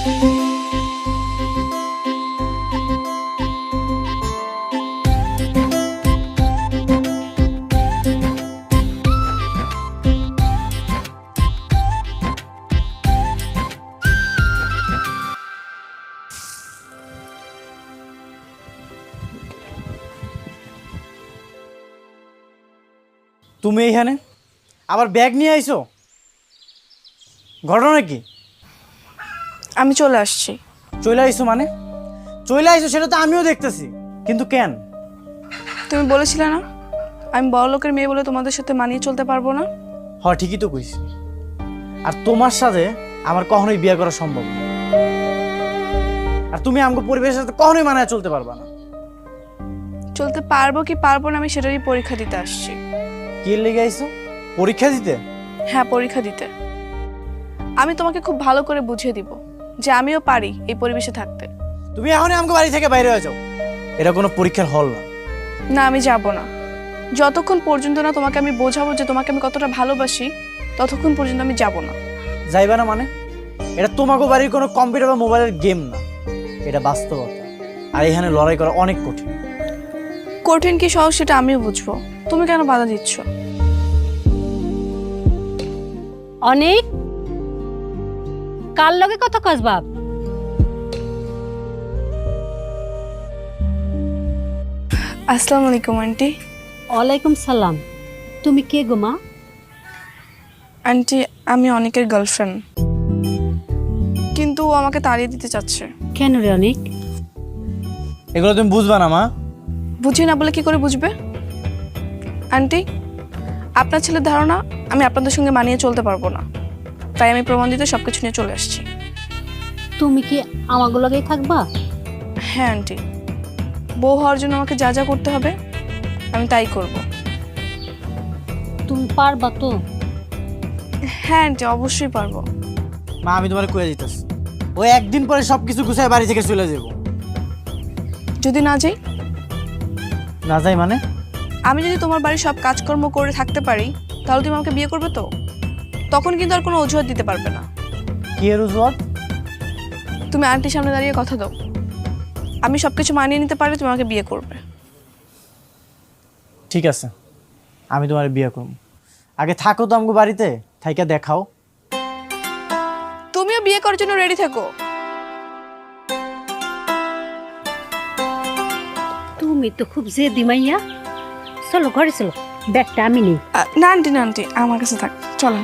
তুমি এইখানে আবার ব্যাগ নিয়ে আইছো, ঘটনা কি? আমি চলে আসছি। চলে আইছো মানে? চলে আইছো সেটা তো আমিও দেখতেছি, কিন্তু কেন? তুমি বলেছিলে না আমি বড় লোকের মেয়ে বলে তোমাদের সাথে মানিয়ে চলতে পারবো না? হ, ঠিকই তো কইছি। আর তোমার সাথে আমার কখনোই বিয়ে করা সম্ভব না। আর তুমি আমাকে পরিবেশের সাথে কখনোই মানায় চলতে পারবা না। চলতে পারবো কি পারবো না আমি সেটারই পরীক্ষা দিতে আসছি। কি লেগে আইছো? পরীক্ষা দিতে? হ্যাঁ, পরীক্ষা দিতে। আমি তোমাকে খুব ভালো করে বুঝিয়ে দিব যে আমিও পারি এই পরিবেশে থাকতে। তুমি এখনই আমাকে বাড়ি থেকে বাইরে হয়ে যাও। এটা কোনো পরীক্ষার হল না। না, আমি যাব না। যতক্ষণ পর্যন্ত না তোমাকে আমি বোঝাবো যে তোমাকে আমি কতটা ভালোবাসি, ততক্ষণ পর্যন্ত আমি যাব না। যাইবা না মানে? এটা তোমাকে বাড়ির কোনো কম্পিউটার বা মোবাইলের গেম না, এটা বাস্তবতা। আর এখানে লড়াই করা অনেক কঠিন। কঠিন কি সহজ সেটা আমিও বুঝবো, তুমি কেন বাধা দিচ্ছ? অনেক কার লগে কথা কস বাপ? আসসালামু আলাইকুম আন্টি। ওয়ালাইকুম সালাম। তুমি কে গো মা? আন্টি, আমি অনেকের গার্লফ্রেন্ড, কিন্তু ও আমাকে তাড়িয়ে দিতে চাচ্ছে। কেন রে অনেক? এগুলো তুমি বুঝবা না মা। বুঝি না বলে কি করে বুঝবে? আন্টি, আপনার ছেলের ধারণা আমি আপনাদের সঙ্গে মানিয়ে চলতে পারবো না, তাই আমি প্রমাণ দিতে সবকিছু নিয়ে চলে আসছি। তুমি কি আমাগো লগেই থাকবা? হ্যাঁ আন্টি, বউ হওয়ার জন্য আমাকে যা যা করতে হবে আমি তাই করব। তুমি পারবা তো? হ্যাঁ আন্টি, অবশ্যই পারবো। মা, আমি তোমার কয়ে দিতেছি, ও একদিন পরে সবকিছু গুছায় বাড়ি থেকে চলে যাবো। যদি না যাই? না যাই মানে? আমি যদি তোমার বাড়ির সব কাজকর্ম করে থাকতে পারি, তাহলে তুমি আমাকে বিয়ে করবে তো? তখন কিন্তু আর কোনো অজুহাত দিতে পারবে না। কি এর অজুহাত? তুমি আন্টির সামনে দাঁড়িয়ে কথা দাও, আমি সবকিছু মানিয়ে নিতে পারলে তুমি আমাকে বিয়ে করবে। ঠিক আছে, আমি তোমার বিয়ে করব। আগে থাকো তো আমাকে বাড়িতে, থাইকা দেখাও। তুমিও বিয়ে করার জন্য রেডি থেকো। তুমি তো খুব জেদি মাইয়া। চলো ঘরে চলো, ব্যাগটা আমি নেই। না আন্টি, না আন্টি, আমার কাছে থাক, চলো।